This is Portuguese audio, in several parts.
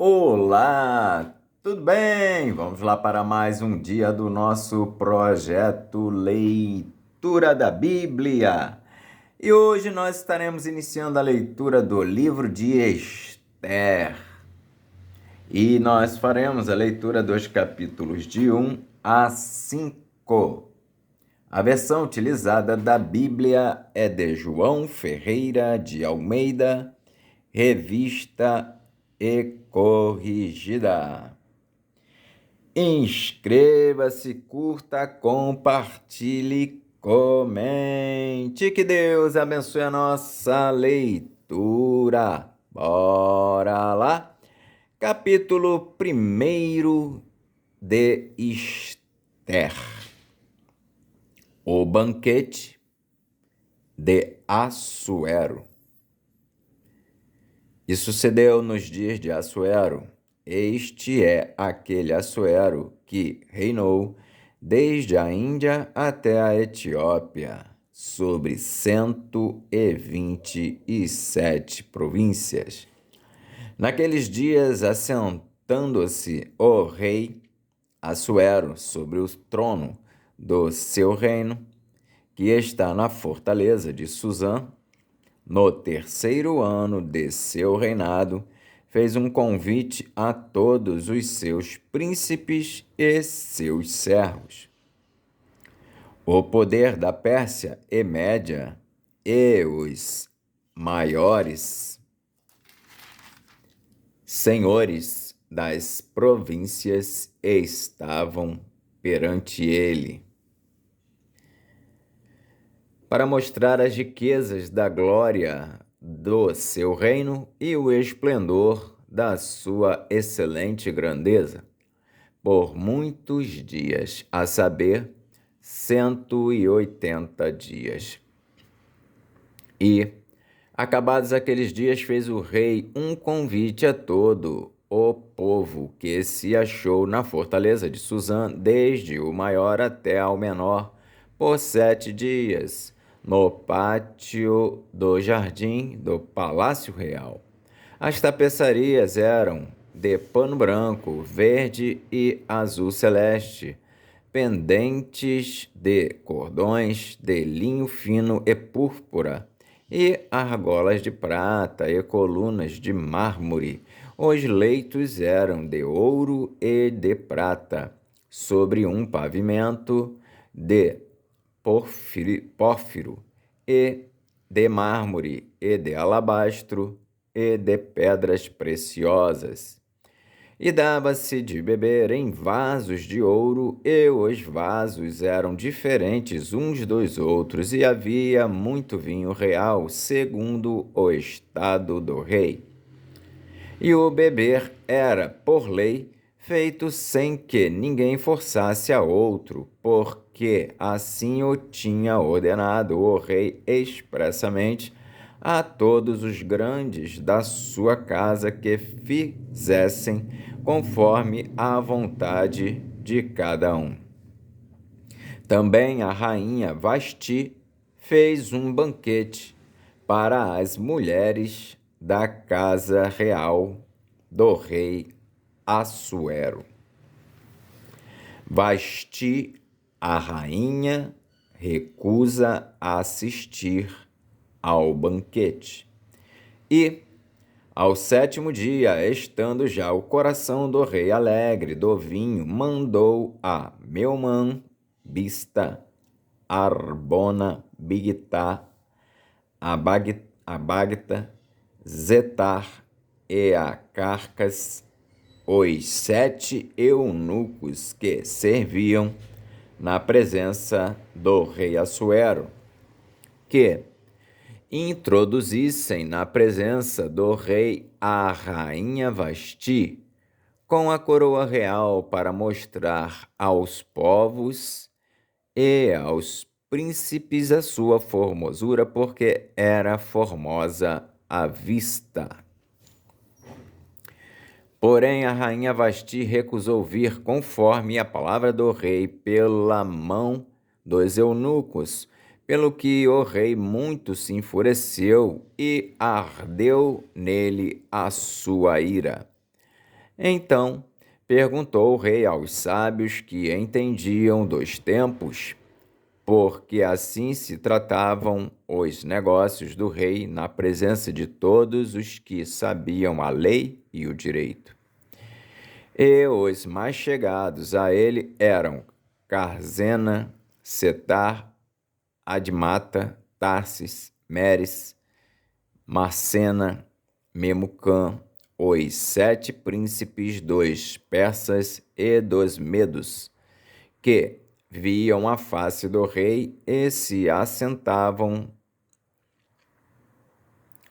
Olá, tudo bem? Vamos lá para mais um dia do nosso projeto Leitura da Bíblia. E hoje nós estaremos iniciando a leitura do livro de Esther. E nós faremos a leitura dos capítulos de 1 a 5. A versão utilizada da Bíblia é de João Ferreira de Almeida, revista e corrigida. Inscreva-se, curta, compartilhe, comente. Que Deus abençoe a nossa leitura. Bora lá? Capítulo 1 de Esther. O banquete de Assuero. E sucedeu nos dias de Assuero. Este é aquele Assuero que reinou desde a Índia até a Etiópia, sobre 127 províncias. Naqueles dias, assentando-se o rei Assuero sobre o trono do seu reino, que está na fortaleza de Suzã, no terceiro ano de seu reinado, fez um convite a todos os seus príncipes e seus servos. O poder da Pérsia e Média e os maiores senhores das províncias estavam perante ele, para mostrar as riquezas da glória do seu reino e o esplendor da sua excelente grandeza, por muitos dias, a saber, 180 dias. E, acabados aqueles dias, fez o rei um convite a todo o povo que se achou na fortaleza de Suzã, desde o maior até ao menor, por 7 dias, no pátio do jardim do Palácio Real. As tapeçarias eram de pano branco, verde e azul celeste, pendentes de cordões de linho fino e púrpura, e argolas de prata e colunas de mármore. Os leitos eram de ouro e de prata, sobre um pavimento de pórfiro e de mármore e de alabastro e de pedras preciosas. E dava-se de beber em vasos de ouro, e os vasos eram diferentes uns dos outros, e havia muito vinho real, segundo o estado do rei. E o beber era, por lei, feito sem que ninguém forçasse a outro, porque assim o tinha ordenado o rei expressamente a todos os grandes da sua casa que fizessem conforme a vontade de cada um. Também a rainha Vasti fez um banquete para as mulheres da casa real do rei Assuero. Vasti, a rainha, recusa assistir ao banquete. E, ao 7º dia, estando já o coração do rei alegre do vinho, mandou a Meumã, Bista, Arbona, Bigtá, Abagta, Zetar e a Carcas, os 7 eunucos que serviam na presença do rei Assuero, que introduzissem na presença do rei a rainha Vasti, com a coroa real, para mostrar aos povos e aos príncipes a sua formosura, porque era formosa à vista. Porém, a rainha Vasti recusou vir conforme a palavra do rei pela mão dos eunucos, pelo que o rei muito se enfureceu e ardeu nele a sua ira. Então perguntou o rei aos sábios que entendiam dos tempos, porque assim se tratavam os negócios do rei na presença de todos os que sabiam a lei e o direito. E os mais chegados a ele eram Carzena, Setar, Admata, Tarsis, Meres, Marcena, Memucã, os 7 príncipes dos persas e dos medos, que viam a face do rei e se assentavam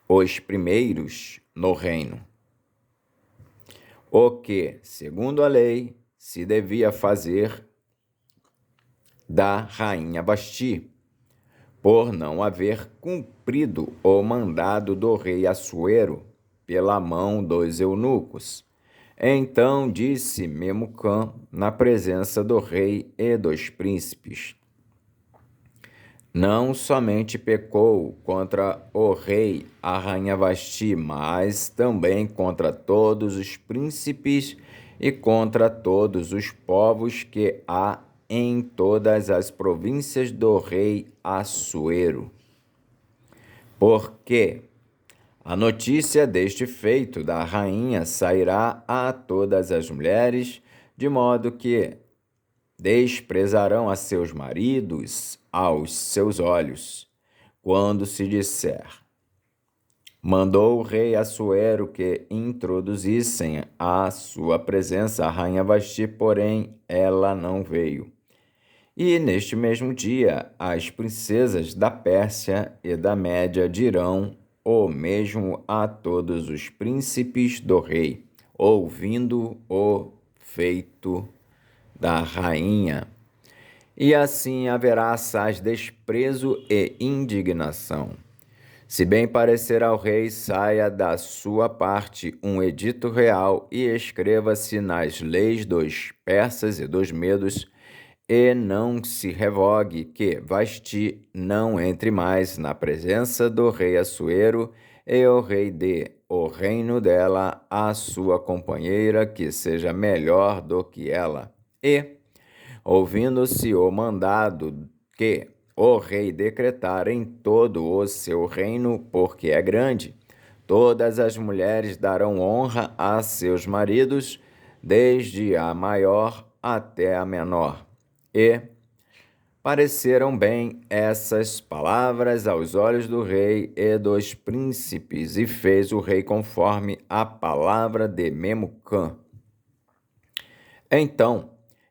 os primeiros no reino. O que, segundo a lei, se devia fazer da rainha Vasti, por não haver cumprido o mandado do rei Assuero pela mão dos eunucos. Então disse Memucã na presença do rei e dos príncipes: não somente pecou contra o rei, a rainha Vasti, mas também contra todos os príncipes e contra todos os povos que há em todas as províncias do rei Assuero. Porque a notícia deste feito da rainha sairá a todas as mulheres, de modo que desprezarão a seus maridos aos seus olhos, quando se disser: mandou o rei Assuero que introduzissem à sua presença a rainha Vasti, porém ela não veio. E neste mesmo dia as princesas da Pérsia e da Média dirão o mesmo a todos os príncipes do rei, ouvindo o feito da rainha. E assim haverá assaz desprezo e indignação. Se bem parecer ao rei, saia da sua parte um edito real e escreva-se nas leis dos persas e dos medos, e não se revogue que Vasti não entre mais na presença do rei Assuero, e o rei dê o reino dela à sua companheira, que seja melhor do que ela. E, ouvindo-se o mandado que o rei decretar em todo o seu reino, porque é grande, todas as mulheres darão honra a seus maridos, desde a maior até a menor. E pareceram bem essas palavras aos olhos do rei e dos príncipes, e fez o rei conforme a palavra de Memucã. Então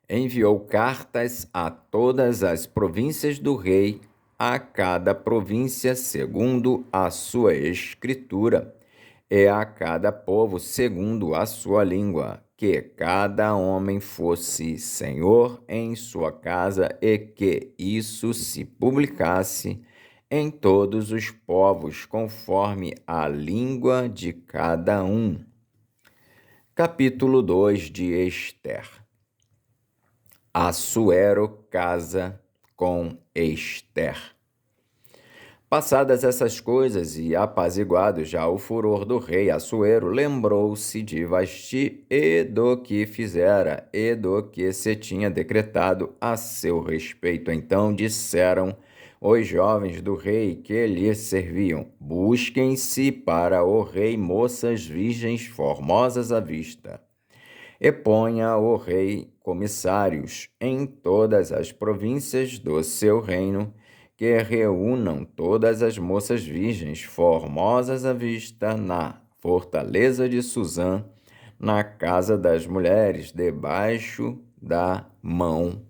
enviou cartas a todas as províncias do rei, a cada província segundo a sua escritura, e a cada povo segundo a sua língua, que cada homem fosse senhor em sua casa e que isso se publicasse em todos os povos, conforme a língua de cada um. Capítulo 2 de Ester. Assuero casa com Ester. Passadas essas coisas e apaziguado já o furor do rei Assuero, lembrou-se de Vasti e do que fizera e do que se tinha decretado a seu respeito. Então disseram os jovens do rei que lhe serviam: busquem-se para o rei moças virgens formosas à vista, e ponha o rei comissários em todas as províncias do seu reino, que reúnam todas as moças virgens formosas à vista na fortaleza de Suzã, na casa das mulheres, debaixo da mão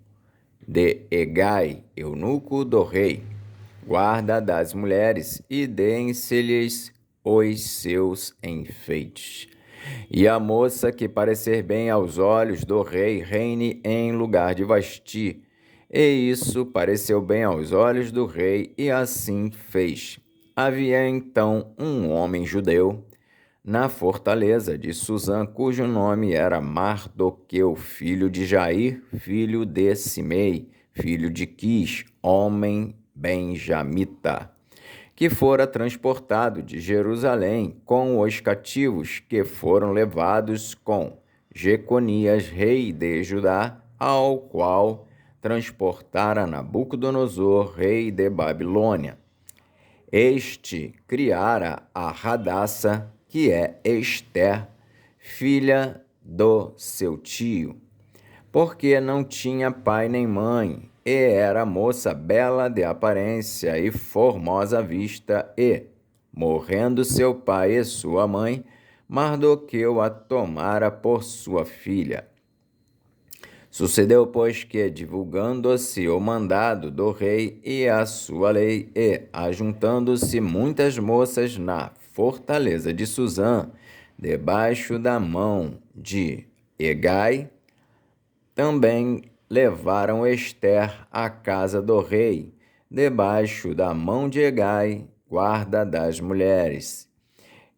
de Hegai, eunuco do rei, guarda das mulheres, e deem-se-lhes os seus enfeites. E a moça que parecer bem aos olhos do rei reine em lugar de Vasti. E isso pareceu bem aos olhos do rei, e assim fez. Havia então um homem judeu na fortaleza de Suzã, cujo nome era Mardoqueu, filho de Jair, filho de Simei, filho de Quis, homem benjamita, que fora transportado de Jerusalém com os cativos que foram levados com Jeconias, rei de Judá, ao qual transportara Nabucodonosor, rei de Babilônia. Este criara a Radassa, que é Ester, filha do seu tio, porque não tinha pai nem mãe, e era moça bela de aparência e formosa à vista, e, morrendo seu pai e sua mãe, Mardoqueu a tomara por sua filha. Sucedeu, pois, que, divulgando-se o mandado do rei e a sua lei, e ajuntando-se muitas moças na fortaleza de Suzã, debaixo da mão de Hegai, também levaram Ester à casa do rei, debaixo da mão de Hegai, guarda das mulheres.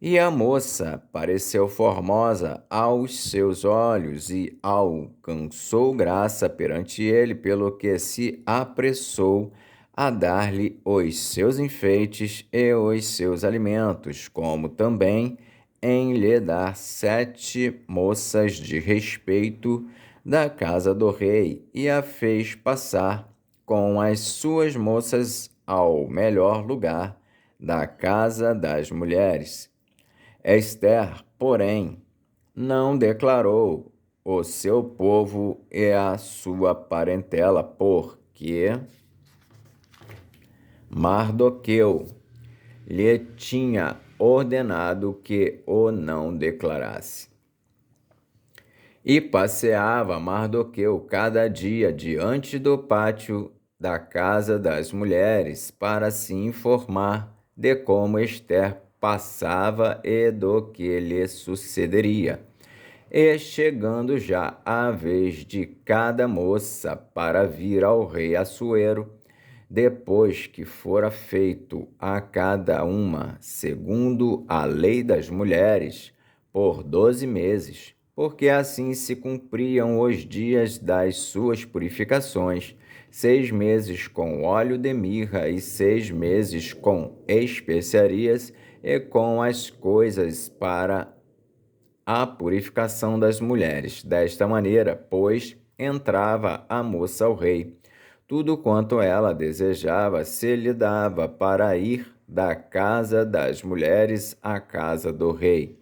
E a moça pareceu formosa aos seus olhos e alcançou graça perante ele, pelo que se apressou a dar-lhe os seus enfeites e os seus alimentos, como também em lhe dar 7 moças de respeito da casa do rei, e a fez passar com as suas moças ao melhor lugar da casa das mulheres. Ester, porém, não declarou o seu povo e a sua parentela, porque Mardoqueu lhe tinha ordenado que o não declarasse. E passeava Mardoqueu cada dia diante do pátio da casa das mulheres para se informar de como Ester passava e do que lhe sucederia. E chegando já a vez de cada moça para vir ao rei Assuero, depois que fora feito a cada uma segundo a lei das mulheres, por 12 meses, porque assim se cumpriam os dias das suas purificações, 6 meses com óleo de mirra e 6 meses com especiarias e com as coisas para a purificação das mulheres. Desta maneira, pois, entrava a moça ao rei. Tudo quanto ela desejava se lhe dava para ir da casa das mulheres à casa do rei.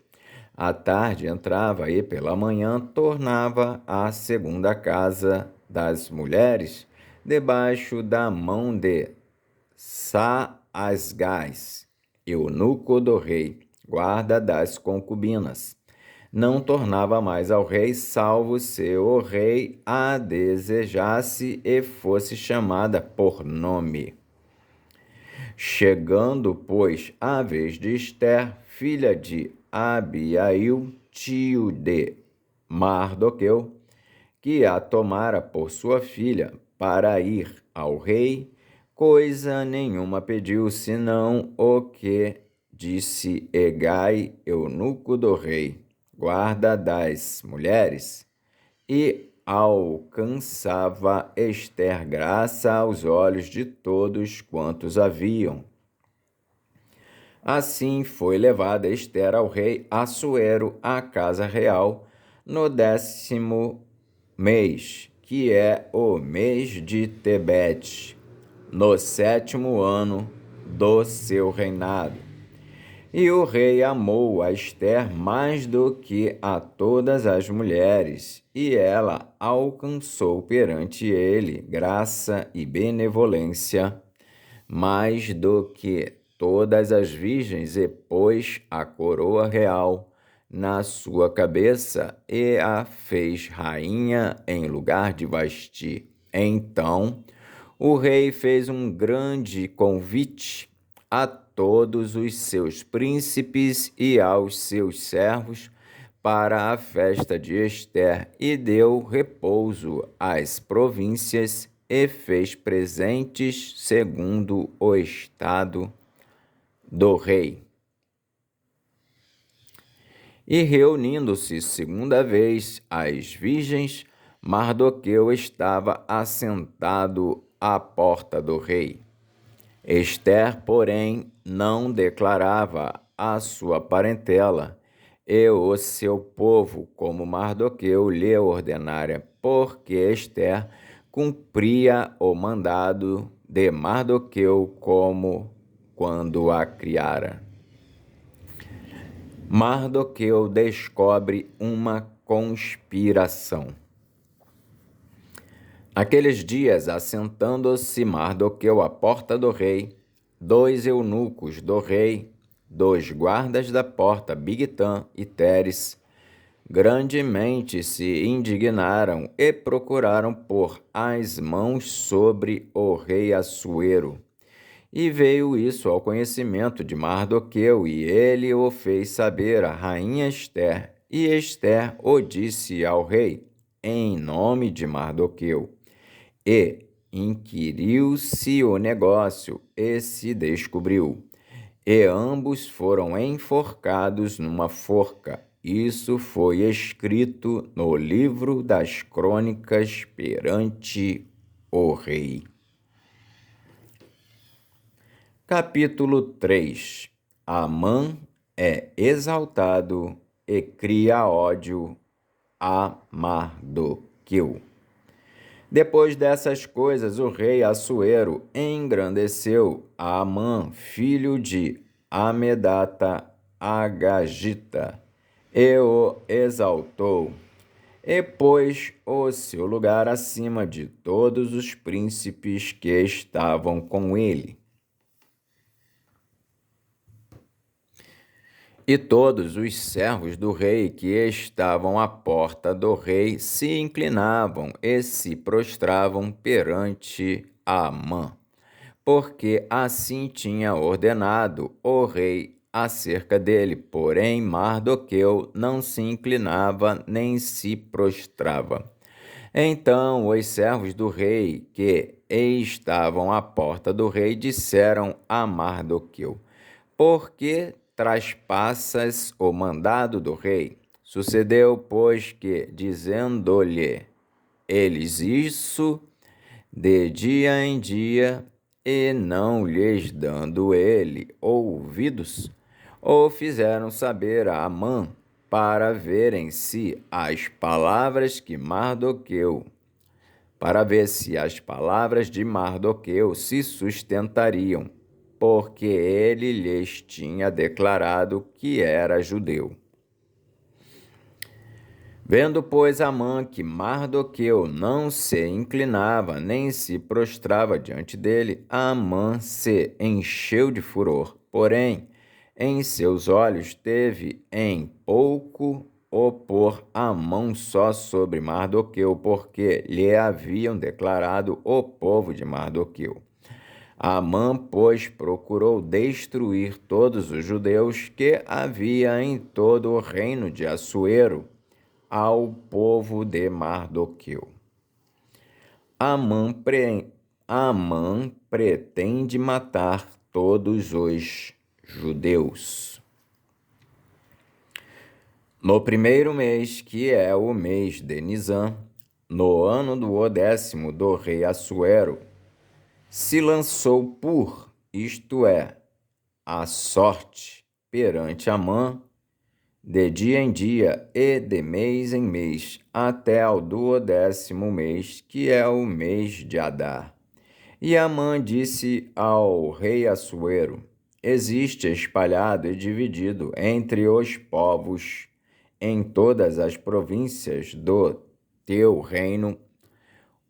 À tarde entrava e pela manhã tornava à segunda casa das mulheres, debaixo da mão de Saasgás, eunuco do rei, guarda das concubinas. Não tornava mais ao rei, salvo se o rei a desejasse e fosse chamada por nome. Chegando, pois, a vez de Ester, filha de Abiail, tio de Mardoqueu, que a tomara por sua filha para ir ao rei, coisa nenhuma pediu, senão o que disse Hegai, eunuco do rei, guarda das mulheres, e alcançava Ester graça aos olhos de todos quantos haviam. Assim foi levada Ester ao rei Assuero à casa real no 10º mês, que é o mês de Tebete, no 7º ano do seu reinado. E o rei amou a Ester mais do que a todas as mulheres, e ela alcançou perante ele graça e benevolência mais do que todas as virgens, e pôs a coroa real na sua cabeça e a fez rainha em lugar de Vasti. Então o rei fez um grande convite a todos os seus príncipes e aos seus servos para a festa de Ester, e deu repouso às províncias e fez presentes segundo o estado do rei. E reunindo-se segunda vez as virgens, Mardoqueu estava assentado à porta do rei. Ester, porém, não declarava a sua parentela, e o seu povo, como Mardoqueu lhe ordenara, porque Ester cumpria o mandado de Mardoqueu como quando a criara. Mardoqueu descobre uma conspiração. Aqueles dias, assentando-se Mardoqueu à porta do rei, 2 eunucos do rei, 2 guardas da porta, Bigtã e Teres, grandemente se indignaram e procuraram pôr as mãos sobre o rei Assuero. E veio isso ao conhecimento de Mardoqueu, e ele o fez saber à rainha Ester. E Ester o disse ao rei, em nome de Mardoqueu. E inquiriu-se o negócio, e se descobriu. E ambos foram enforcados numa forca. Isso foi escrito no livro das crônicas perante o rei. Capítulo 3. Amã é exaltado e cria ódio a Mardoqueu. Depois dessas coisas, o rei Assuero engrandeceu a Amã, filho de Amedata Agagita, e o exaltou, e pôs o seu lugar acima de todos os príncipes que estavam com ele. E todos os servos do rei que estavam à porta do rei se inclinavam e se prostravam perante Amã, porque assim tinha ordenado o rei acerca dele. Porém, Mardoqueu não se inclinava nem se prostrava. Então os servos do rei que estavam à porta do rei disseram a Mardoqueu: por que traspassas o mandado do rei? Sucedeu, pois, que, dizendo-lhe eles isso de dia em dia, e não lhes dando ele ouvidos, o fizeram saber a Amã, para verem se as palavras que Mardoqueu, para ver se as palavras de Mardoqueu se sustentariam, porque ele lhes tinha declarado que era judeu. Vendo, pois, Amã que Mardoqueu não se inclinava nem se prostrava diante dele, Amã se encheu de furor. Porém, em seus olhos teve em pouco o pôr a mão só sobre Mardoqueu, porque lhe haviam declarado o povo de Mardoqueu. Amã, pois, procurou destruir todos os judeus que havia em todo o reino de Assuero, ao povo de Mardoqueu. Amã pretende matar todos os judeus. No primeiro mês, que é o mês de Nisã, no ano do 10º do rei Assuero, se lançou isto é, a sorte, perante Amã, de dia em dia e de mês em mês, até ao 12º mês, que é o mês de Adar. E Amã disse ao rei Assuero: existe espalhado e dividido entre os povos, em todas as províncias do teu reino,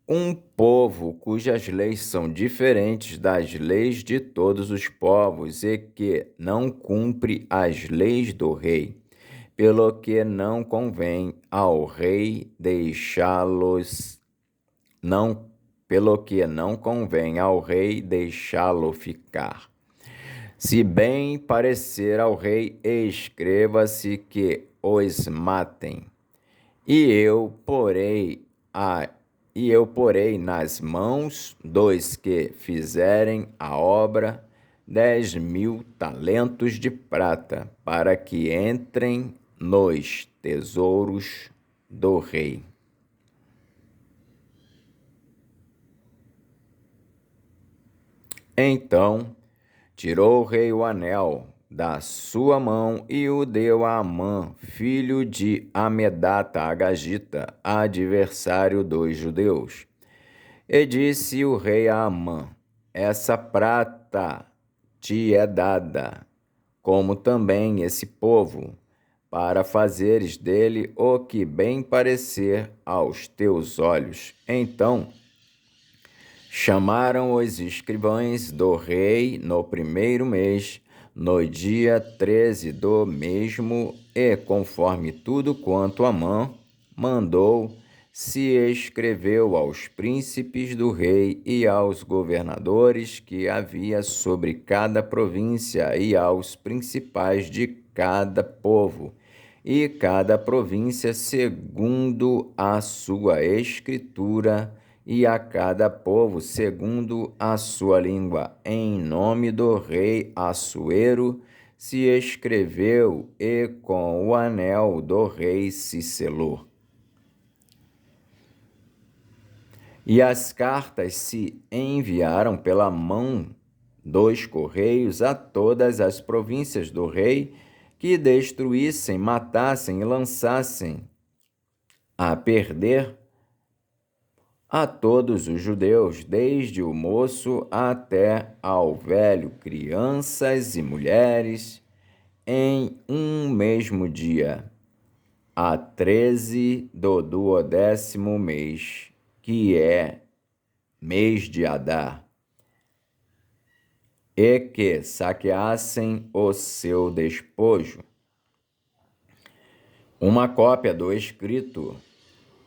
um povo cujas leis são diferentes das leis de todos os povos e que não cumpre as leis do rei, pelo que não convém ao rei deixá-lo ficar. Se bem parecer ao rei, escreva-se que os matem, e eu porei nas mãos dos que fizerem a obra 10.000 talentos de prata, para que entrem nos tesouros do rei. Então tirou o rei o anel da sua mão e o deu a Amã, filho de Amedata Agagita, adversário dos judeus. E disse o rei a Amã: essa prata te é dada, como também esse povo, para fazeres dele o que bem parecer aos teus olhos. Então chamaram os escrivães do rei no primeiro mês, no dia 13 do mesmo, e conforme tudo quanto Amã mandou, se escreveu aos príncipes do rei e aos governadores que havia sobre cada província e aos principais de cada povo, e cada província segundo a sua escritura, e a cada povo segundo a sua língua. Em nome do rei Assuero se escreveu, e com o anel do rei se selou. E as cartas se enviaram pela mão dos correios a todas as províncias do rei, que destruíssem, matassem e lançassem a perder a todos os judeus, desde o moço até ao velho, crianças e mulheres, em um mesmo dia, a 13 do 12º mês, que é mês de Adar, e que saqueassem o seu despojo. Uma cópia do escrito,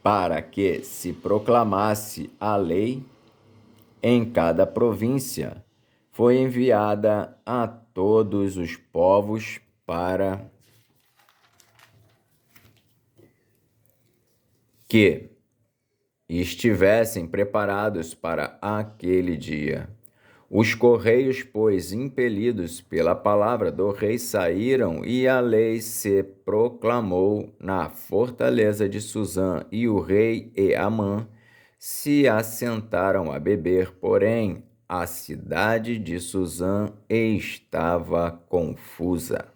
para que se proclamasse a lei em cada província, foi enviada a todos os povos para que estivessem preparados para aquele dia. Os correios, pois, impelidos pela palavra do rei, saíram, e a lei se proclamou na fortaleza de Suzã, e o rei e Amã se assentaram a beber, porém a cidade de Suzã estava confusa.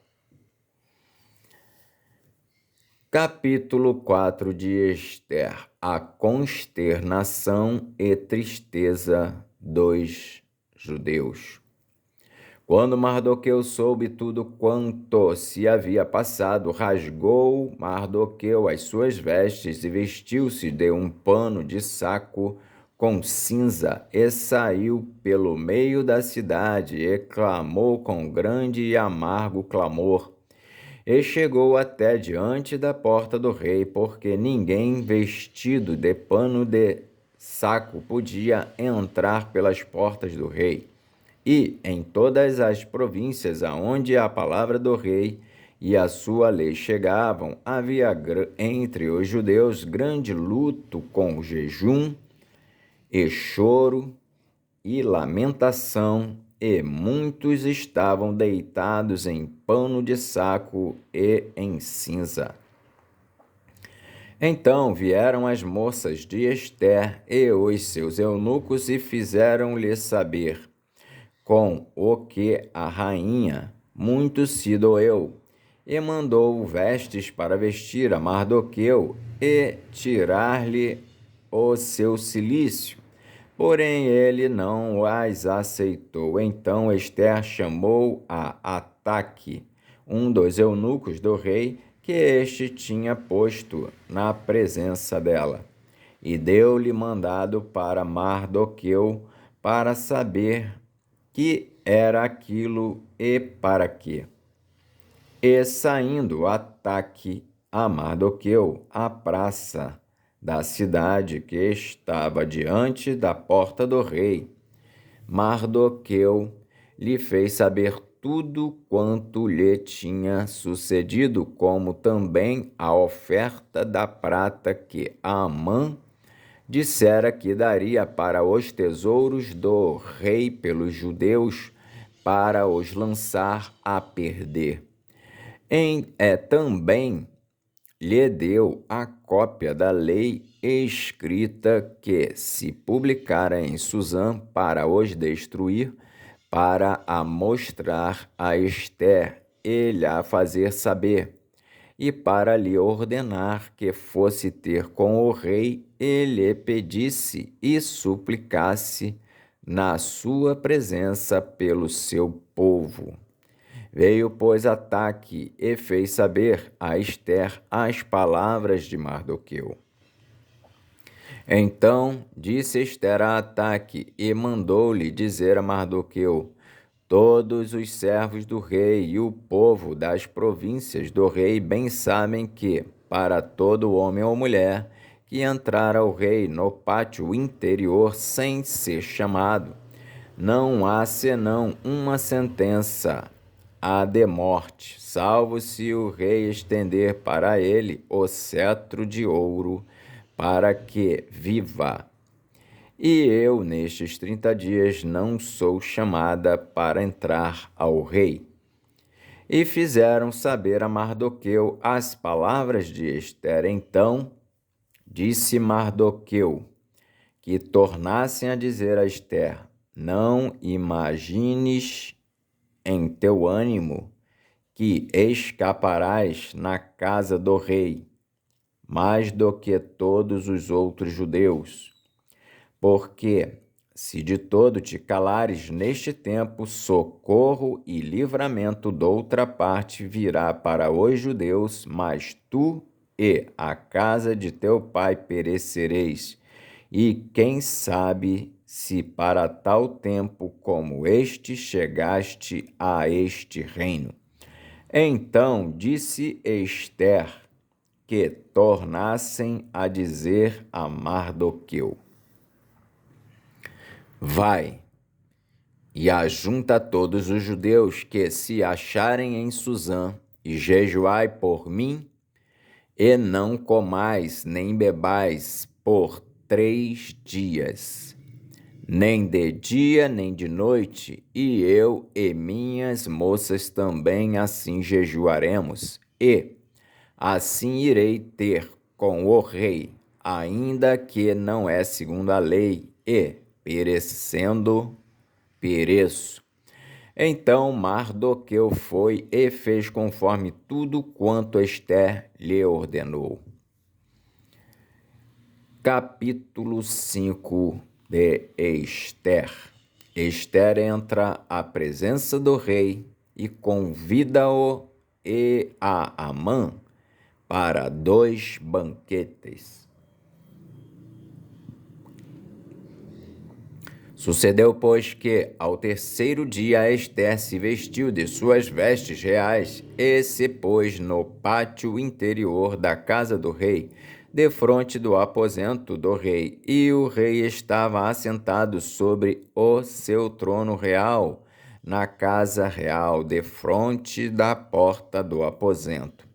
Capítulo 4 de Ester: a consternação e tristeza dos judeus. Quando Mardoqueu soube tudo quanto se havia passado, rasgou Mardoqueu as suas vestes e vestiu-se de um pano de saco com cinza, e saiu pelo meio da cidade, e clamou com grande e amargo clamor, e chegou até diante da porta do rei, porque ninguém vestido de pano de saco podia entrar pelas portas do rei. E em todas as províncias aonde a palavra do rei e a sua lei chegavam, havia entre os judeus grande luto, com jejum e choro e lamentação, e muitos estavam deitados em pano de saco e em cinza. Então vieram as moças de Ester e os seus eunucos e fizeram-lhe saber com o que a rainha muito se doeu, e mandou vestes para vestir a Mardoqueu e tirar-lhe o seu cilício. Porém ele não as aceitou. Então Ester chamou a Ataque, um dos eunucos do rei, que este tinha posto na presença dela, e deu-lhe mandado para Mardoqueu, para saber que era aquilo e para quê. E saindo Ataque a Mardoqueu à praça da cidade que estava diante da porta do rei, Mardoqueu lhe fez saber tudo quanto lhe tinha sucedido, como também a oferta da prata que Amã dissera que daria para os tesouros do rei pelos judeus, para os lançar a perder. Também lhe deu a cópia da lei escrita, que se publicara em Suzã, para os destruir, para a mostrar a Ester e lhe fazer saber, e para lhe ordenar que fosse ter com o rei e lhe pedisse e suplicasse na sua presença pelo seu povo. Veio, pois, Ataque e fez saber a Ester as palavras de Mardoqueu. Então disse Ester a Ataque e mandou-lhe dizer a Mardoqueu: todos os servos do rei e o povo das províncias do rei bem sabem que, para todo homem ou mulher que entrar ao rei no pátio interior sem ser chamado, não há senão uma sentença, a de morte, salvo se o rei estender para ele o cetro de ouro, para que viva. E eu, nestes 30 dias, não sou chamada para entrar ao rei. E fizeram saber a Mardoqueu as palavras de Ester. Então disse Mardoqueu que tornassem a dizer a Ester: não imagines em teu ânimo que escaparás na casa do rei, mais do que todos os outros judeus. Porque, se de todo te calares neste tempo, socorro e livramento doutra parte virá para os judeus, mas tu e a casa de teu pai perecereis. E quem sabe se para tal tempo como este chegaste a este reino. Então disse Ester que tornassem a dizer a Mardoqueu: vai e ajunta todos os judeus que se acharem em Susã, e jejuai por mim, e não comais nem bebais por 3 dias, nem de dia nem de noite, e eu e minhas moças também assim jejuaremos, e assim irei ter com o rei, ainda que não é segundo a lei, e perecendo, pereço. Então Mardoqueu foi e fez conforme tudo quanto Ester lhe ordenou. Capítulo 5 de Ester. Ester entra à presença do rei e convida-o e a Amã para 2 banquetes. Sucedeu, pois, que, ao 3º dia, Ester se vestiu de suas vestes reais e se pôs no pátio interior da casa do rei, defronte do aposento do rei, e o rei estava assentado sobre o seu trono real, na casa real, defronte da porta do aposento.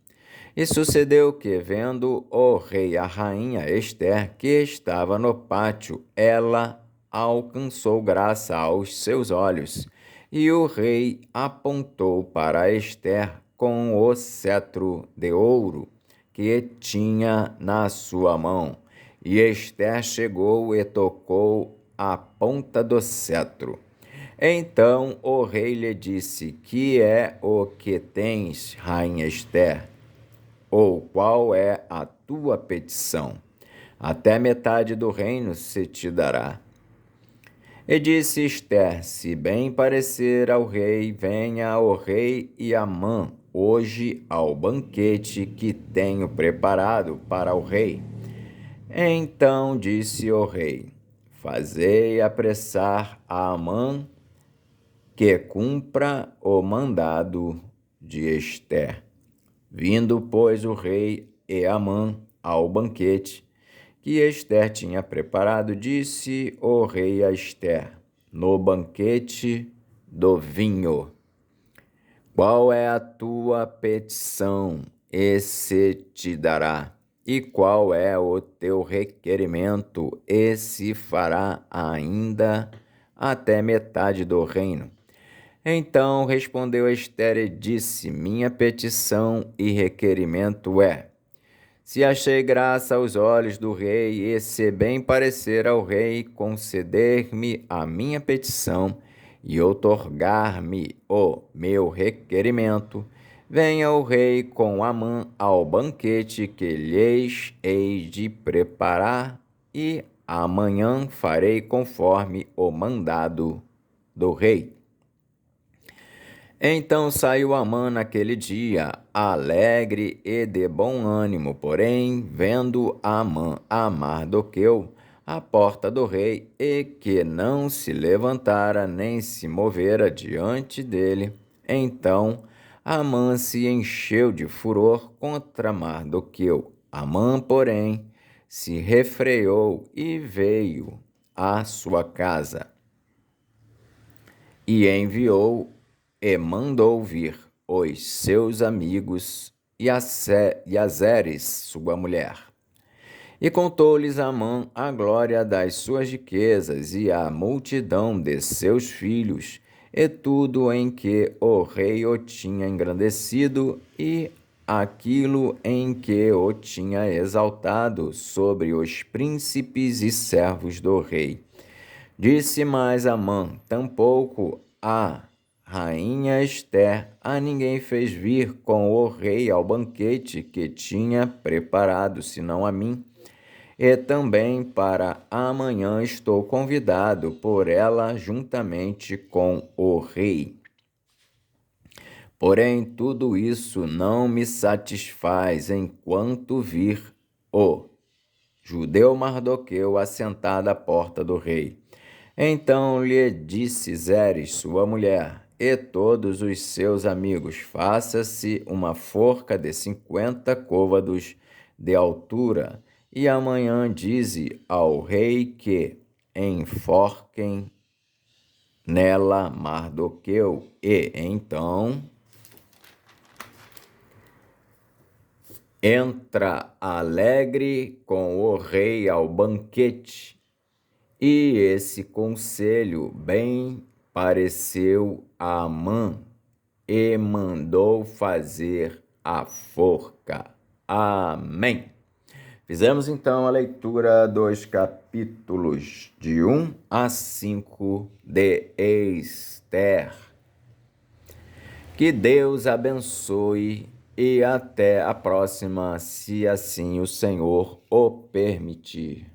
E sucedeu que, vendo o rei a rainha Ester, que estava no pátio, ela alcançou graça aos seus olhos, e o rei apontou para Ester com o cetro de ouro que tinha na sua mão. E Ester chegou e tocou a ponta do cetro. Então o rei lhe disse: que é o que tens, rainha Ester? Ou qual é a tua petição? Até metade do reino se te dará. E disse Ester: se bem parecer ao rei, venha o rei e Amã hoje ao banquete que tenho preparado para o rei. Então disse o rei: fazei apressar a Amã que cumpra o mandado de Ester. Vindo, pois, o rei e Amã ao banquete que Ester tinha preparado, disse o rei a Ester, no banquete do vinho: qual é a tua petição? E se te dará. E qual é o teu requerimento? E se fará ainda até metade do reino. Então respondeu Ester e disse: minha petição e requerimento é: se achei graça aos olhos do rei, e se bem parecer ao rei conceder-me a minha petição, e outorgar-me o meu requerimento, venha o rei com Amã ao banquete que lhes hei de preparar, e amanhã farei conforme o mandado do rei. Então saiu Amã naquele dia, alegre e de bom ânimo, porém, vendo Amã a Mardoqueu à porta do rei, e que não se levantara nem se movera diante dele, então Amã se encheu de furor contra Mardoqueu. Amã, porém, se refreou e veio à sua casa. E enviou e mandou vir os seus amigos e a Zeres, sua mulher. E contou-lhes Amã a glória das suas riquezas e a multidão de seus filhos, e tudo em que o rei o tinha engrandecido, e aquilo em que o tinha exaltado sobre os príncipes e servos do rei. Disse mais Amã: tampouco a rainha Ester a ninguém fez vir com o rei ao banquete que tinha preparado, senão a mim. E também para amanhã estou convidado por ela juntamente com o rei. Porém, tudo isso não me satisfaz enquanto vir o judeu Mardoqueu assentado à porta do rei. Então lhe disse Zeres, sua mulher, e todos os seus amigos: faça-se uma forca de 50 côvados de altura, e amanhã dize ao rei que enforquem nela Mardoqueu. E então entra alegre com o rei ao banquete. E esse conselho bem pareceu a Amã, e mandou fazer a forca. Amém. Fizemos então a leitura dos capítulos de 1 a 5 de Ester. Que Deus abençoe e até a próxima, se assim o Senhor o permitir.